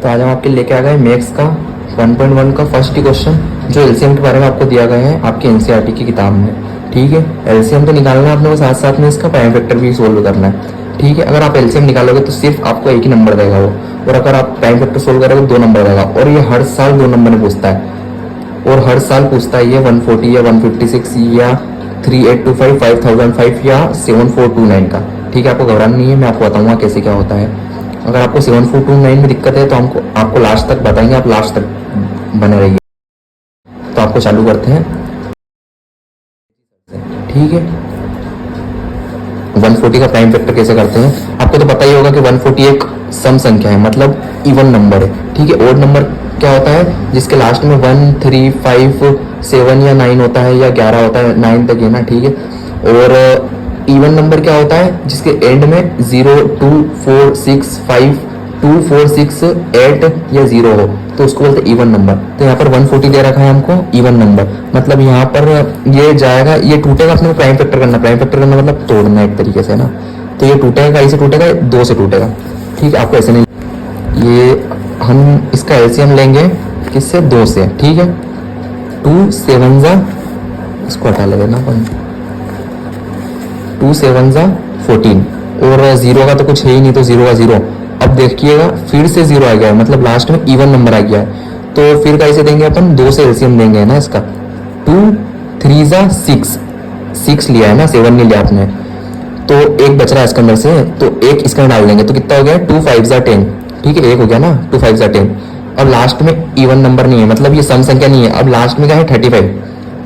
तो आज हम आपके लेके आ गए मैथ्स का 1.1 का फर्स्ट ही क्वेश्चन जो एलसीएम के बारे में आपको दिया गया है आपके एनसीईआरटी की किताब में। ठीक है, एलसीएम तो निकालना है आपने को, साथ साथ में इसका प्राइम फैक्टर भी सोल्व करना है। ठीक है, अगर आप एलसीएम निकालोगे तो सिर्फ आपको एक ही नंबर देगा वो, और अगर आप प्राइम फैक्टर सोल्व करोगे तो 2 नंबर देगा। और ये हर साल 2 नंबर में पूछता है, और हर साल पूछता है ये 140 या 156 या 3825, 5005 या 7429 का। ठीक है, आपको घबराना नहीं है, मैं आपको बताऊंगा कैसे क्या होता है। अगर आपको 7429 में दिक्कत है तो हमको आपको लास्ट तक बताएंगे, आप लास्ट तक बने रहिए। तो आपको चालू करते हैं। ठीक है, 140 का प्राइम फैक्टर कैसे करते हैं आपको तो पता ही होगा कि 140 एक सम संख्या है, मतलब इवन नंबर है। ठीक है, ओड नंबर क्या होता है जिसके लास्ट में 1, 3, 5, 7 या 9 होता है या 11 होता है, 9 तक है ना। ठीक है, और इवन नंबर क्या होता है जिसके एंड में 0, 2, 4, 6, 5, 2, 4, 6, 8 या 0 हो तो उसको बोलते हैं इवन नंबर। तो यहाँ पर 140 दे रखा है हमको इवन नंबर, मतलब यहाँ पर ये जाएगा, ये टूटेगा, अपने को प्राइम फैक्टर करना। प्राइम फैक्टर करना मतलब तोड़ना एक तरीके से ना। तो ये टूटेगा, कहीं से टूटेगा, 2 से टूटेगा। ठीक है, आपको ऐसे नहीं, ये हम इसका एलसीएम लेंगे किससे, 2 से। ठीक है, 2 7 जा, इसको हटा लेना, 2 7 जा 14, और 0 का तो कुछ है ही नहीं, तो 0 का 0। अब देखिएगा फिर से 0 आ गया है, मतलब लास्ट में इवन नंबर आ गया है। तो फिर कैसे देंगे अपन, 2 से एलसीएम देंगे ना इसका। 2 3 जा 6, 6 लिया है ना, 7 नहीं लिया आपने, तो एक बच रहा है इसके अंदर से, तो एक इसके अंदर डाल देंगे। तो कितना हो गया, 2 5 जा 10। ठीक है, एक हो गया ना, 2 5 जा 10। अब लास्ट में इवन नंबर नहीं है, मतलब ये सम संख्या नहीं है। अब लास्ट में क्या है, 35।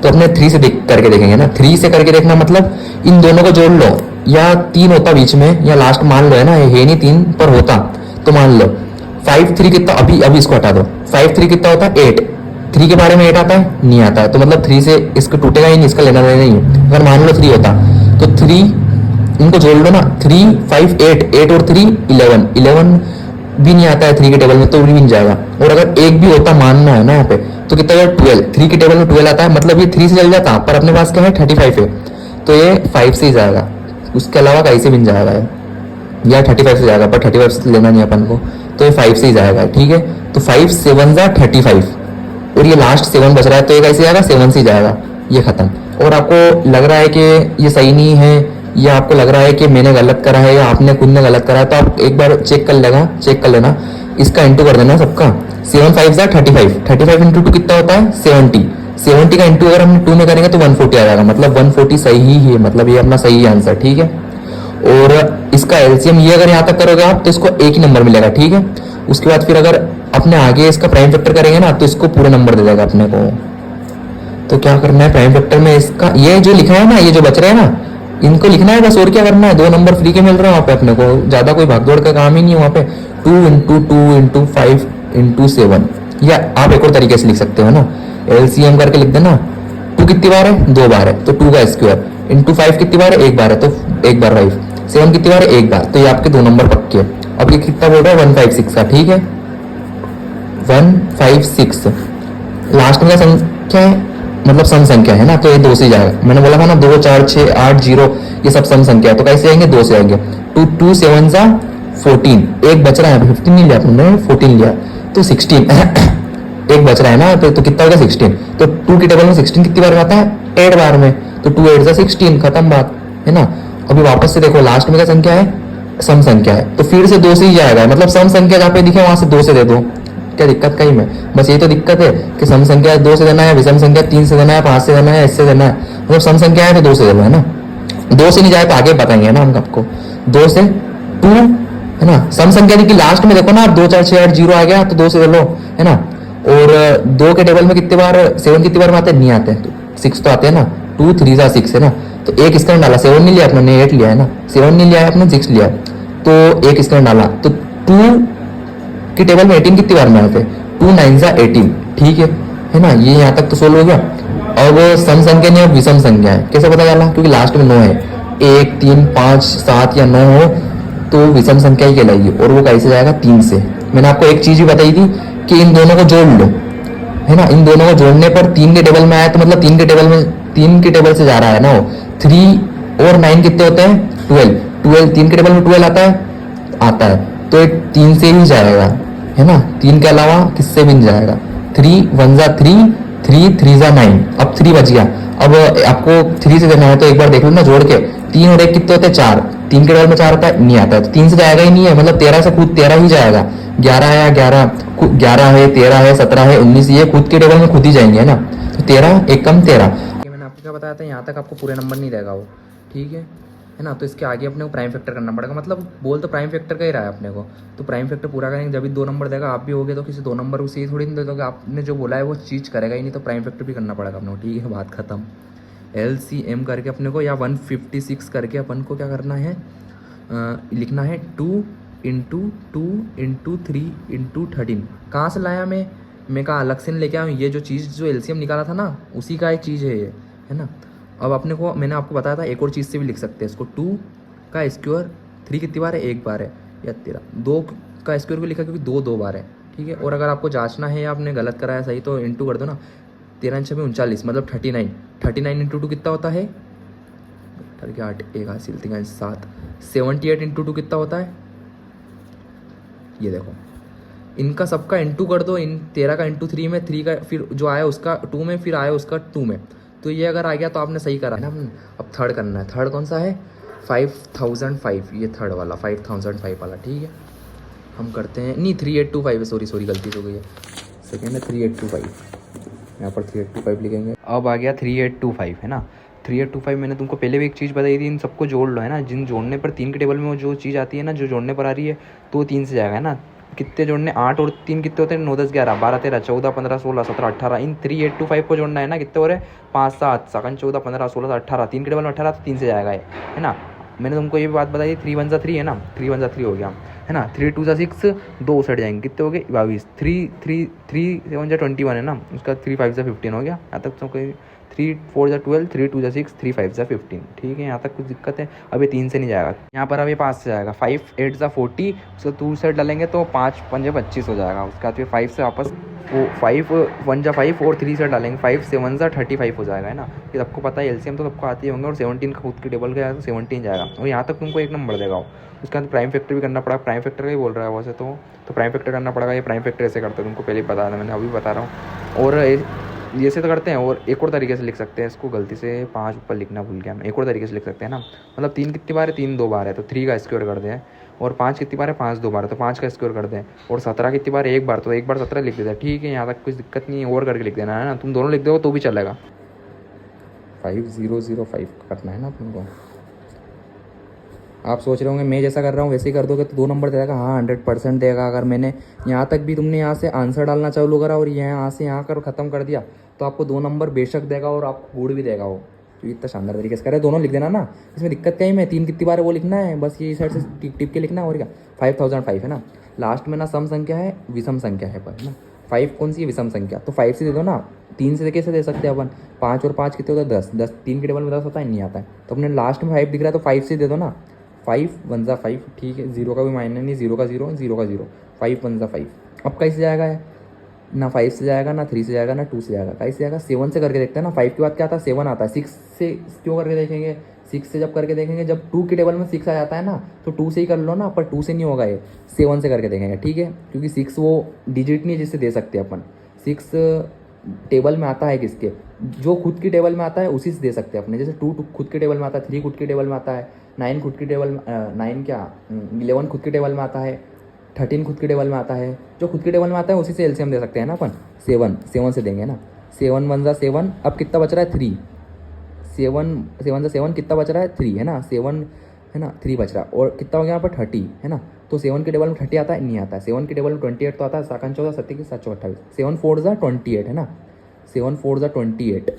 तो अपने 3 से करके देखेंगे ना, 3 से करके देखना मतलब इन दोनों को जोड़ लो, या 3 होता बीच में, या लास्ट मान लो, है ना, है नहीं 3 पर होता तो मान लो 5 3 कितना, अभी इसको हटा दो, 5 3 कितना होता है 8। 3 के बारे में 8 आता है, नहीं आता है, तो मतलब 3 से इसको टूटेगा ही नहीं, इसका लेना देना नहीं है। अगर मान लो 3 होता तो 3 इनको जोड़ लो ना, 3 5 8, 8 और 3 11, 11 भी नहीं आता है 3 के टेबल में, तो भी नहीं जाएगा। और अगर एक भी होता मानना है ना यहाँ पे, तो कितना होगा 12, 3 के टेबल में 12 आता है, मतलब ये 3 से चल जाता, पर अपने पास क्या है 35 है, तो ये 5 से ही जाएगा, उसके अलावा कहीं से भी नहीं जाएगा या 35 से जाएगा, पर 35 से लेना नहीं अपन को, तो ये 5 से ही जाएगा। ठीक है, तो 5 7 जा 35, और ये लास्ट 7 बच रहा है, तो ये कैसे जाएगा, 7 से ही जाएगा, ये खत्म। और आपको लग रहा है कि ये सही नहीं है, या आपको लग रहा है कि मैंने गलत करा है या आपने खुद ने गलत करा है, तो आप एक बार चेक कर लेना, इसका इंटू कर देना सबका। 7 5 जा 35, 35 इंटू 2 कितना होता है 70, 70 का इंटू अगर हम 2 में करेंगे तो 140 आ जाएगा, मतलब 140 सही ही है, मतलब ये अपना सही आंसर। ठीक है, और इसका एलसीएम ये अगर यहाँ तक करोगे आप तो इसको एक ही नंबर मिलेगा। ठीक है, उसके बाद फिर अगर अपने आगे इसका प्राइम फैक्टर करेंगे ना तो इसको पूरे नंबर दे देगा अपने को। तो क्या करना है, प्राइम फैक्टर में इसका ये जो लिखा है ना, ये जो बच रहे हैं ना, इनको लिखना है बस, और क्या करना है, 2 नंबर फ्री के मिल रहे हैं वहाँ पे अपने को, ज्यादा कोई भागदौड़ का काम ही नहीं है वहाँ पे। 2 इंटू 2 इंटू 5 इंटू 7, या आप एक और तरीके से लिख सकते हो ना, एलसीएम करके लिख देना। 2 कितनी बार है, 2 बार है, तो 2 का स्क्वायर, इंटू 5 कितनी बार है, 1 बार है, तो 1 बार 5, 7 कितनी बार है, 1 बार, तो ये आपके 2 नंबर पक्के। अब ये कितना बोल रहा है, 156 का। ठीक है, 156 लास्ट में संख्या है, मतलब सम संख्या है ना, तो ये 2 से जाएगा। मैंने बोला था ना 2 4 6 8 0 ये सब सम संख्या है, तो कैसे आएंगे, 2 से आएंगे। 2 7 जा 14, एक बच रहा है, 15 नहीं लिया तुमने, 14 लिया, तो 16 एक बच रहा है ना, तो कितना होगा 16। तो 2 की टेबल में 16 कितनी बार आता है, 8 बार में, तो 2 8 जा 16, खत्म बात है ना। अभी वापस से देखो लास्ट में क्या संख्या है, सम संख्या है, तो फिर से 2 से ही जाएगा, मतलब सम संख्या जहाँ पे दिखे वहां से 2 से दे दो, क्या दिक्कत कहीं में, बस यही तो दिक्कत है कि सम संख्या 2 से देना है, विषम संख्या 3 से देना है, 5 से देना है, इससे देना है, मतलब सम संख्या है तो 2 से देना है ना। 2 से नहीं जाए तो आगे बताएंगे ना हम आपको, 2 से 2 है ना। सम संख्या की लास्ट में देखो ना, 2 4 6 8 0 आ गया तो 2 से दे लो, है ना। और 2 के टेबल में कितने बार 7 कितनी बार में आते हैं, नहीं आते हैं, तो 6 तो आते हैं ना, 2 3 जा 6 है ना, तो एक इसका डाला, 7 नहीं लिया अपने, 8 लिया है ना, 7 नहीं लिया है अपने, 6 लिया, तो एक इसका डाला, तो 2 की टेबल में 18 कितनी बार में आते हैं, 2 9 जा 18। ठीक है ना, ये यहाँ तक तो सोल्व हो गया। अब सम संख्या नहीं, अब विषम संख्या है, कैसे पता चला, क्योंकि लास्ट में 9 है, 1 3 5 7 या 9 हो तो विषम संख्या ही कहलाएगी, और वो कैसे जाएगा, 3 से। मैंने आपको एक चीज भी बताई थी कि इन दोनों को जोड़ लो, है ना, इन दोनों को जोड़ने पर 3 के टेबल में आया, तो मतलब 3 के टेबल में, 3 के टेबल से जा रहा है ना वो। 3 और 9 कितने होते हैं, 12, 3 के टेबल में 12 आता है, तो ये 3 से ही जाएगा, है ना, 3 के अलावा किससे भी नहीं जाएगा। 3 1 जा 3, 3 3 जा 9, अब 3 बच गया। अब आपको 3 से देना है तो एक बार देख लो ना जोड़ के, 3 और 1 कितने होते हैं 4, 3 के टेबल में 4 आता है, नहीं आता है, तो 3 से जाएगा ही नहीं है, मतलब 13 से खुद 13 ही जाएगा। 11 है, 11 है, 13 है, 17 है, 19, ये खुद के टेबल में खुद ही जाएंगे, है ना। तो 13 एक कम 13, मैंने आपको क्या बताया था, यहाँ तक आपको पूरे नंबर नहीं देगा वो, ठीक है ना। तो इसके आगे अपने को प्राइम फैक्टर करना पड़ेगा, मतलब बोल तो प्राइम फैक्टर का ही रहा है अपने को। तो प्राइम फैक्टर पूरा करेंगे जब भी 2 नंबर देगा, आप भी होगे तो किसी 2 नंबर उसे थोड़ी नहीं दे दोगे, आपने जो बोला है वो चीज़ करेगा ही नहीं, तो प्राइम फैक्टर भी करना पड़ेगा अपने को, ठीक है, बात खत्म। LCM करके अपने को या 156 करके अपन को क्या करना है, लिखना है 2 इंटू 2 इंटू 3 इंटू 13। कहाँ से लाया मैं कहा अलग से नहीं लेके आया, ये जो चीज़ जो LCM निकाला था ना उसी का एक चीज़ है ये, है ना। अब अपने को मैंने आपको बताया था एक और चीज़ से भी लिख सकते हैं इसको, 2 का स्क्वायर 3 कितनी बार है, एक बार है, या 13 2 का स्क्वायर को लिखा क्योंकि 2 बार है, ठीक है। और अगर आपको जांचना है या आपने गलत कराया सही तो इंटू कर दो ना, 13 6 39 मतलब 39 इंटू 2 कितना होता है, 8 1 हासिल 3 7, 78 इंटू 2 कितना होता है, ये देखो। इनका सबका इंटू कर दो, इन 13 का इंटू 3 में, 3 का फिर जो आया उसका 2 में, फिर आया उसका 2 में, तो ये अगर आ गया तो आपने सही करा है ना। अब थर्ड करना है, थर्ड कौन सा है, 5005, ये थर्ड वाला 5005 वाला, ठीक है। हम करते हैं, नहीं 3825 है, सॉरी गलती हो गई है, सेकेंड है 3825, यहाँ पर 3825 लिखेंगे। अब आ गया 3825, है ना। 3825 मैंने तुमको पहले भी एक चीज़ बताई थी, इन सबको जोड़ लो, है ना। जिन जोड़ने पर 3 के टेबल में वो जो चीज़ आती है ना, जो जोड़ने पर आ रही है तो 3 से जाएगा, है ना। कितने जोड़ने, 8 और 3 कितने होते हैं, 9 10 11 12 13 14 15 16 17 18, इन 3825 को जोड़ना है ना, कितने हो रहे, 5 7 14 15 16 18, 3 के टेबल में 18 तो 3 से जाएगा ये, है ना। मैंने तुमको ये भी बात बताई, 3 1 जा 3 है ना, 3 1 जा 3 हो गया, है ना। 3 2 जा 6, 2 सेट जाएंगे, कितने हो गए 22, 3 7 जा 21 है ना, उसका 3 5 जा 15 हो गया। यहाँ तक तो कोई 3 4 जा 12, 3 2 जा 6, 3 5 जा 15, ठीक है। यहाँ तक कुछ दिक्कत है, अब ये 3 से नहीं जाएगा, यहाँ पर अब ये 5 से जाएगा, 5 8 जा 40, उसका 2 सेट डालेंगे तो 5 5 25 हो जाएगा। उसके बाद फिर 5 से वापस वो 5 1 जा 5 और 3 सेट डालेंगे, 5 7 जा 35 हो जाएगा, है ना। ये सबको पता है, LCM तो सबको आती ही होंगे, और 17 का खुद के टेबल का तो 17 जाएगा, और यहाँ तक तुमको एक नंबर देगा। उसके बाद प्राइम फैक्टर भी करना पड़ा, प्राइम फैक्टर का ही बोल रहा है वैसे तो प्राइम फैक्टर करना पड़ेगा। ये प्राइम फैक्टर ऐसे करते हैं, तुमको पहले बता था मैंने, अभी बता रहा हूँ। और ये से तो करते हैं, और एक और तरीके से लिख सकते हैं इसको, गलती से 5 ऊपर लिखना भूल गया मैं, एक और तरीके से लिख सकते हैं ना। मतलब 3 कितनी बार है, 3 2 बार है, तो 3 का स्क्वायर कर दें, और 5 कितनी बार है, 5 2 बार है, तो 5 का स्क्वायर कर दें, और 17 कितनी बार है, एक बार, तो एक बार 17 लिख देता है, ठीक है। यहाँ तक कुछ दिक्कत नहीं है, और करके लिख देना है ना, तुम दोनों लिख दो तो भी चलेगा। 5005 करना है ना अपन को। आप सोच रहे होंगे मैं जैसा कर रहा हूँ वैसे ही कर दोगे तो 2 नंबर देगा, हाँ 100% देगा। अगर मैंने यहाँ तक भी तुमने यहाँ से आंसर डालना चालू करा और यहाँ से यहाँ कर ख़त्म कर दिया तो आपको 2 नंबर बेशक देगा, और आपको गुड़ भी देगा वो, तो इतना शानदार तरीके से करे। दोनों लिख देना ना, इसमें दिक्कत क्या है, मैं 3 कितनी बार है वो लिखना है, बस ये साइड से टिप टिप के लिखना है, और क्या 5005 है ना। लास्ट में ना सम संख्या है, विषम संख्या है, पर है ना। 5 कौन सी है, विषम संख्या, तो 5 से दे दो ना, 3 से कैसे दे सकते हैं अपन, 5 और 5 कितने होता है 10, 10 3 के टेबल में 10 होता है, नहीं आता है, तो अपने लास्ट में 5 दिख रहा है तो 5 से दे दो ना, 5 1 जा 5, ठीक है। 0 का भी मायने नहीं, 0 का 0, 0 का 0, 5 1 जा 5। अब कैसे जाएगा है ना, 5 से जाएगा ना, 3 से जाएगा ना, 2 से जाएगा, कैसे जाएगा, 7 से करके देखते हैं ना। 5 के बाद क्या आता है, 7 आता है, 6 से क्यों करके देखेंगे, 6 से जब करके देखेंगे, जब 2 के टेबल में 6 आ जाता है ना तो 2 से ही कर लो ना, पर 2 से नहीं होगा ये, 7 से करके देखेंगे, ठीक है। क्योंकि 6 वो डिजिट नहीं है जिससे दे सकते अपन, 6 टेबल में आता है किसके, जो खुद की टेबल में आता है उसी से दे सकते हैं अपने। जैसे 2 खुद के टेबल में आता है, 3 खुद के टेबल में आता है, 9 खुद की टेबल में 9 क्या 11 खुद के टेबल में आता है, 13 खुद के टेबल में आता है, जो खुद के टेबल में आता है उसी से LCM दे सकते हैं ना अपन। 7 से देंगे ना, 7 1 जा 7, अब कितना बच रहा है 3, 7 जा 7 कितना बच रहा है 3, है ना, 7 है ना 3 बच रहा है, और कितना हो गया यहाँ पर 30, है ना। तो 7 के टेबल में 30 आता है, नहीं आता है। 7 के टेबल में 28 तो आता है, 7 14 27 7 28, 7 4 जा 28, है ना, 7 4 जा 28,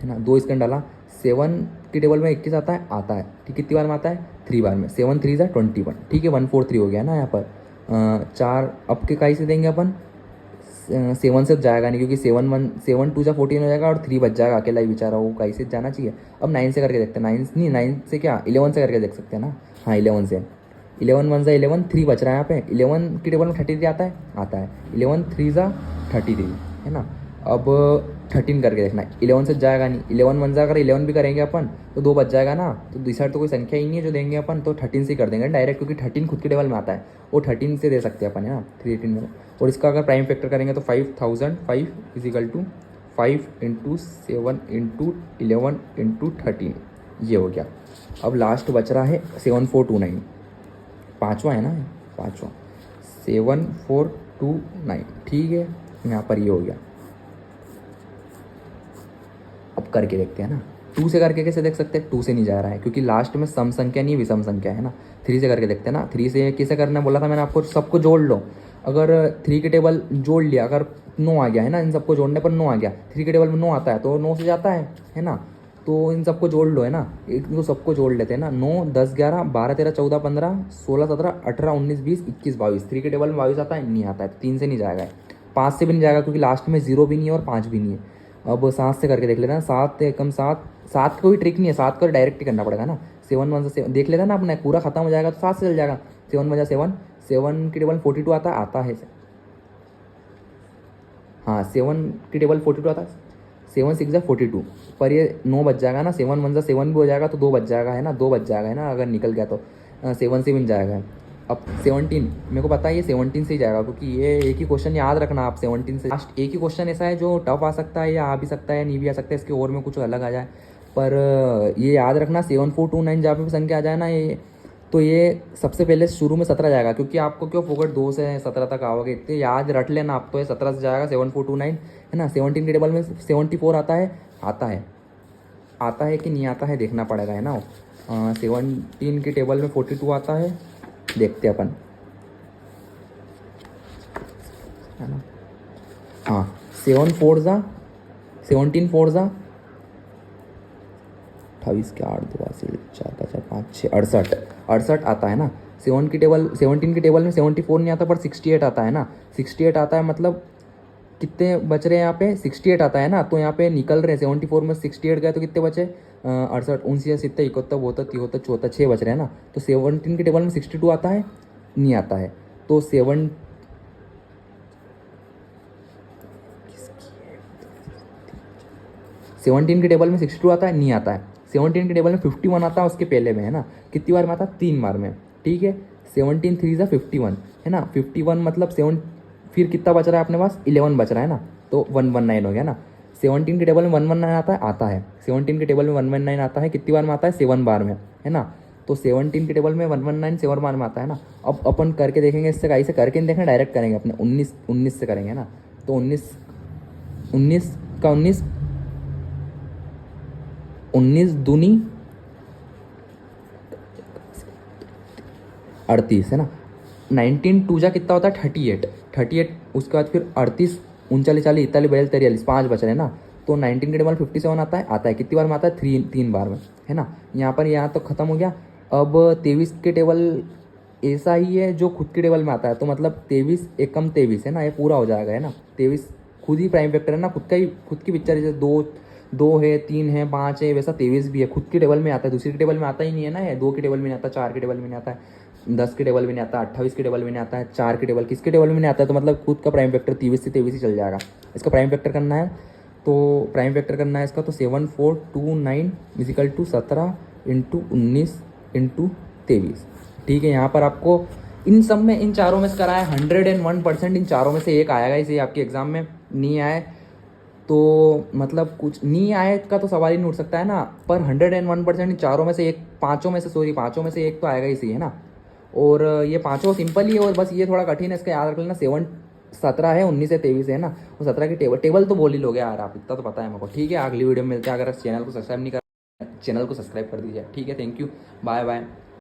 है ना। 2 इसके डाला, 7 के टेबल में 21 आता है, ठीक, कितनी बार में आता है 3 बार में, 7 3 जा 21, ठीक है। 1 4 3 हो गया ना यहाँ पर। 4 अब के काई से देंगे अपन, 7 से जाएगा नहीं, क्योंकि 7 2 जा 14 हो जाएगा, और 3 बच जाएगा अकेला ही बेचारा, वो काई से जाना चाहिए। अब 9 से करके देखते हैं, 9 से क्या 11 से करके देख सकते हैं ना, हाँ 11 से, 11 1 जा 11, 3 बच रहा है यहाँ पे। 11 के टेबल में 33 आता है, 11 3 जा 33, है ना। अब 13 करके देखना है। 11 से जाएगा नहीं, 11 बन जाएगा, अगर 11 भी करेंगे अपन तो 2 बच जाएगा ना, तो दूसरा तो कोई संख्या ही नहीं है जो देंगे अपन, तो 13 से ही कर देंगे डायरेक्ट, क्योंकि 13 खुद के टेबल में आता है, वो 13 से दे सकते हैं अपन, है ना, 318 में। और इसका अगर प्राइम फैक्टर करेंगे तो 5005 equal to 5 into 7 into 11 into 13, ये हो गया। अब लास्ट बच रहा है 7429, पाँचवा है ना, पाँचवा 7429, ठीक है, यहाँ पर ये हो गया। अब करके देखते हैं ना, 2 से करके कैसे देख सकते हैं, 2 से नहीं जा रहा है क्योंकि लास्ट में सम संख्या नहीं विषम संख्या है ना। 3 से करके देखते हैं ना, 3 से कैसे करना बोला था मैंने आपको, सबको जोड़ लो। अगर 3 के टेबल जोड़ लिया, अगर 9 आ गया है ना, इन सबको जोड़ने पर 9 आ गया, 3 के टेबल में 9 आता है तो 9 से जाता है ना, तो इन सबको जोड़ लो, है ना, इनको सबको जोड़ लेते हैं ना। 9 10 11 12 13 14 15 16 17 18 19 20 21 22, 3 के टेबल में 22 आता है, नहीं आता है, 3 से नहीं जाएगा, 5 से भी नहीं जाएगा क्योंकि लास्ट में 0 भी नहीं है और 5 भी नहीं है। अब 7 से करके देख लेते हैं, 7 एकम 7, 7 का कोई ट्रिक नहीं है, 7 को डायरेक्ट ही करना पड़ेगा ना। 7 1 से 7 देख लेते हैं ना अपने, पूरा खत्म हो जाएगा तो 7 से चल जाएगा। 7 बजा 7, 7 की टेबल 42 आता है, हाँ 7 की टेबल 42 आता है, 7 6 जा 42, पर ये 9 बच जाएगा ना, 7 1 जा 7 भी हो जाएगा तो 2 बच जाएगा, है ना, 2 बच जाएगा, है ना, अगर निकल गया तो 7 से भी नहीं जाएगा। अब 17 मेरे को पता है ये 17 से ही जाएगा, क्योंकि ये एक ही क्वेश्चन याद रखना आप, 17 से लास्ट एक ही क्वेश्चन ऐसा है जो टफ आ सकता है या आ भी सकता है, नहीं भी आ सकता है, इसके और में कुछ अलग आ जाए, पर ये याद रखना 7429 जहाँ पे भी संख्या आ जाए ना, ये तो ये सबसे पहले शुरू में 17 जाएगा, क्योंकि आपको क्यों फोकट 2 से 17 तक आओगे, इतने याद रट लेना आप, तो ये 17 से जाएगा 7429, है ना। 17 के टेबल में 74 आता है कि नहीं आता है देखना पड़ेगा, है ना। 17 के टेबल में 42 आता है, देखते अपन, है ना। हाँ 7 4 जा 17 4 जा 28 के 8 2 से 4 का 4 5 6 68 आता है ना। 17 की टेबल में 74 नहीं आता पर 68 आता है ना। 68 आता है, मतलब कितने बच रहे हैं यहाँ पे, 68 आता है ना, तो यहाँ पे निकल रहे हैं 74 में 68 गए तो कितने बचे, 68 59 70 71 72 73 74 6 बच रहे हैं ना। तो 17 के टेबल में 62 आता है, नहीं आता है, तो 17 के टेबल में 62 आता है, नहीं आता है। 17 के टेबल में 51 आता है उसके पहले में, है ना, कितनी बार में आता है, 3 बार में, ठीक है। 17 3 जा 51, है ना, 51 मतलब 7, फिर कितना बच रहा है अपने पास, 11 बच रहा है ना, तो 119 हो गया ना। 17 के टेबल में 119 आता है 17 के टेबल में 119 आता है, कितनी बार में आता है, 7 बार में, है ना। तो 17 के टेबल में 119 7 बार में आता है ना। अब अपन करके देखेंगे, इससे कैसे करके नहीं देखना, डायरेक्ट करेंगे अपने 19 से करेंगे ना। तो 19 का 19 दूनी 38, है ना। 19 2 जा कितना होता है, 38, उसके बाद फिर 38 39 40 41 42 43 5 बच रहे हैं ना। तो 19 के टेबल 57 आता है, कितनी बार में आता है, 3 बार में, है ना। यहाँ पर यहाँ तो खत्म हो गया। अब 23 के टेबल ऐसा ही है जो खुद के टेबल में आता है, तो मतलब 23 एकम 23, है ना, ये पूरा हो जाएगा, है ना। 23 खुद ही प्राइम फैक्टर है ना, खुद की पिक्चर, जैसे 2 है 3 है 5 है, वैसा 23 भी है, खुद के टेबल में आता है, दूसरी के टेबल में आता ही नहीं है ना। ये 2 के टेबल में नहीं आता, 4 के टेबल में नहीं आता है, 10 के टेबल में नहीं आता, 28 के टेबल में नहीं आता है, 4 के टेबल किसके टेबल में नहीं आता है, तो मतलब खुद का प्राइम फैक्टर 23 से 23 ही चल जाएगा। इसका प्राइम फैक्टर करना है, तो प्राइम फैक्टर करना है इसका, तो 7429 इजिकल टू 17 इंटू 19 इंटू 23, ठीक है। यहाँ पर आपको इन सब में, इन चारों में से कराया 101%, इन चारों में से एक आएगा, इसे आपके एग्जाम में नहीं आए तो मतलब कुछ नहीं आए का तो सवाल ही नहीं उठ सकता है ना। पर 101% इन चारों में से एक, पाँचों में से एक तो आएगा ही सही, है ना। और ये पाँचों सिंपल ही है, और बस ये थोड़ा कठिन है, इसका याद रख लेना। 17 है, 19 है, 23 है ना, वो 17 की टेबल तो बोल ही लोगे यार आप, इतना तो पता है मेरे को, ठीक है। अगली वीडियो में मिलते हैं, अगर चैनल को सब्सक्राइब नहीं कर, चैनल को सब्सक्राइब कर दीजिए, ठीक है। Thank you, bye bye.